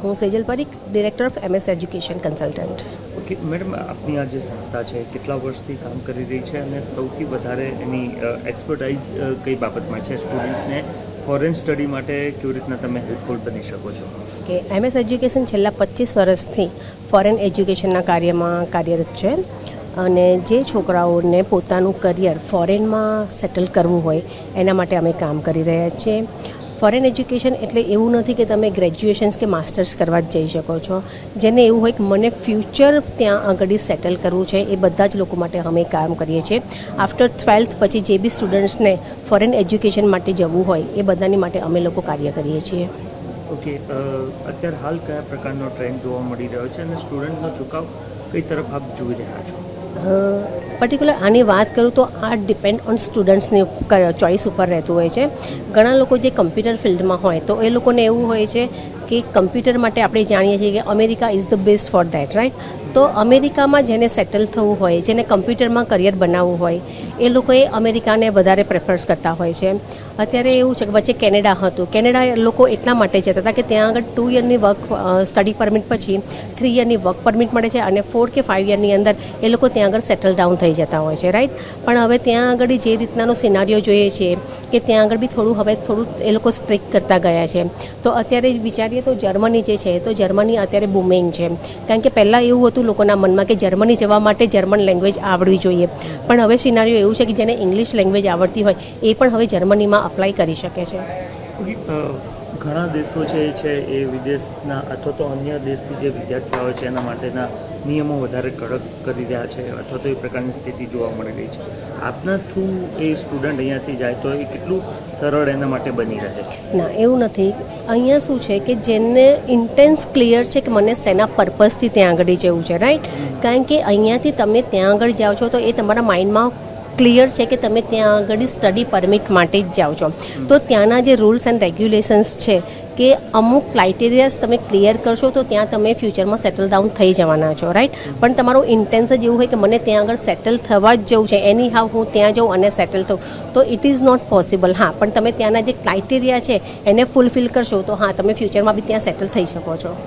હું Sejal Parikh, director of MS education consultant. Okay madam, આપની આ જે સંસ્થા છે કેટલા વર્ષથી કામ કરી રહી છે અને સૌથી વધારે એની એક્સપર્ટાઇઝ કઈ બાબતમાં છે? સ્ટુડન્ટને ફોરેન સ્ટડી માટે કેવી રીતના તમે હેલ્પફુલ બની શકો છો? કે MS એજ્યુકેશન છેલ્લા 25 વર્ષથી ફોરેન એજ્યુકેશનના કાર્યમાં કાર્યરત છે અને જે છોકરાઓને પોતાનું કરિયર ફોરેનમાં સેટલ કરવું હોય એના માટે અમે કામ કરી રહ્યા છીએ. ફોરેન એજ્યુકેશન એટલે એવું નથી કે તમે ગ્રેજ્યુએશન્સ કે માસ્ટર્સ કરવા જ જઈ શકો છો. જેને એવું હોય કે મને ફ્યુચર ત્યાં આગળ સેટલ કરવું છે, એ બધા જ લોકો માટે અમે કામ કરીએ છીએ. આફ્ટર 12th પછી જે બી સ્ટુડન્ટ્સને ફોરેન એજ્યુકેશન માટે જવું હોય એ બધાની માટે અમે લોકો કાર્ય કરીએ છીએ. ઓકે, અત્યારે હાલ કયા પ્રકારનો ટ્રેન્ડ જોવા મળી રહ્યો છે અને સ્ટુડન્ટનો ઝુકાવ કઈ તરફ આપ જોઈ રહ્યા છો? પર્ટિક્યુલર આની વાત કરું તો આ ડિપેન્ડ ઓન સ્ટુડન્ટ્સની ચોઇસ ઉપર રહેતું હોય છે. ઘણા લોકો જે કમ્પ્યુટર ફિલ્ડમાં હોય તો એ લોકોને એવું હોય છે કે કમ્પ્યુટર માટે આપણે જાણીએ છીએ કે America is the best for that, right? તો અમેરિકામાં જેને સેટલ થવું હોય, જેને કમ્પ્યુટરમાં કરિયર બનાવવું હોય, એ લોકોએ અમેરિકાને વધારે પ્રેફર કરતા હોય છે. અત્યારે એવું છે કે વચ્ચે કેનેડા હતું. કેનેડા લોકો એટલા માટે જતા હતા કે ત્યાં આગળ 2 યરની વર્ક સ્ટડી પરમિટ પછી 3 યરની વર્ક પરમિટ મળે છે અને 4 કે 5 યરની અંદર એ લોકો ત્યાં આગળ સેટલ ડાઉન થઈ જતા હોય છે, રાઈટ? પણ હવે ત્યાં આગળ જે રીતનાનો સિનારીઓ જોઈએ છે કે ત્યાં આગળ બી થોડું એ લોકો સ્ટ્રિક્ટ કરતા ગયા છે. તો અત્યારે વિચારીએ તો જર્મની જે છે તો જર્મની અત્યારે બૂમિંગ છે. કારણ કે પહેલાં એવું હતું લોકોના મનમાં કે જર્મની જવા માટે જર્મન લેંગ્વેજ આવડવી જોઈએ, પણ હવે સિનારીઓ એવું છે કે જેને ઇંગ્લિશ લેંગ્વેજ આવડતી હોય એ પણ હવે જર્મનીમાં અપ્લાય કરી શકે છે. ઘણા દેશો છે એ વિદેશના અથવા તો અન્ય દેશથી જે વિદ્યાર્થીઓ આવે છે એના માટેના નિયમો વધારે કડક કરી રહ્યા છે અથવા તો એ પ્રકારની સ્થિતિ જોવા મળી રહી છે. આપના થ્રુ એ સ્ટુડન્ટ અહીંયાથી જાય તો એ કેટલું સરળ એના માટે બની રહે? ના, એવું નથી. અહીંયા શું છે કે જેને ઇન્ટેન્સ ક્લિયર છે કે મને શેના પર્પઝથી ત્યાં આગળ જવું છે, રાઈટ? કારણ કે અહીંયાથી તમે ત્યાં આગળ જાઓ છો તો એ તમારા માઇન્ડમાં ક્લિયર છે કે તમે ત્યાં આગળ સ્ટડી પરમિટ માટે જ જાઓ છો. તો ત્યાંના જે રૂલ્સ એન્ડ રેગ્યુલેશન્સ છે કે અમુક ક્રાઇટેરિયાઝ તમે ક્લિયર કરશો તો ત્યાં તમે ફ્યુચરમાં સેટલ ડાઉન થઈ જવાના છો, રાઈટ? પણ તમારો ઇન્ટેન્સ જ એવું હોય કે મને ત્યાં આગળ સેટલ થવા જ જવું છે, એની હાવ હું ત્યાં જાઉં અને સેટલ થઉં, તો ઇટ ઇઝ નોટ પોસિબલ. હા, પણ તમે ત્યાંના જે ક્રાઇટેરિયા છે એને ફૂલફિલ કરશો તો હા, તમે ફ્યુચરમાં બી ત્યાં સેટલ થઈ શકો છો.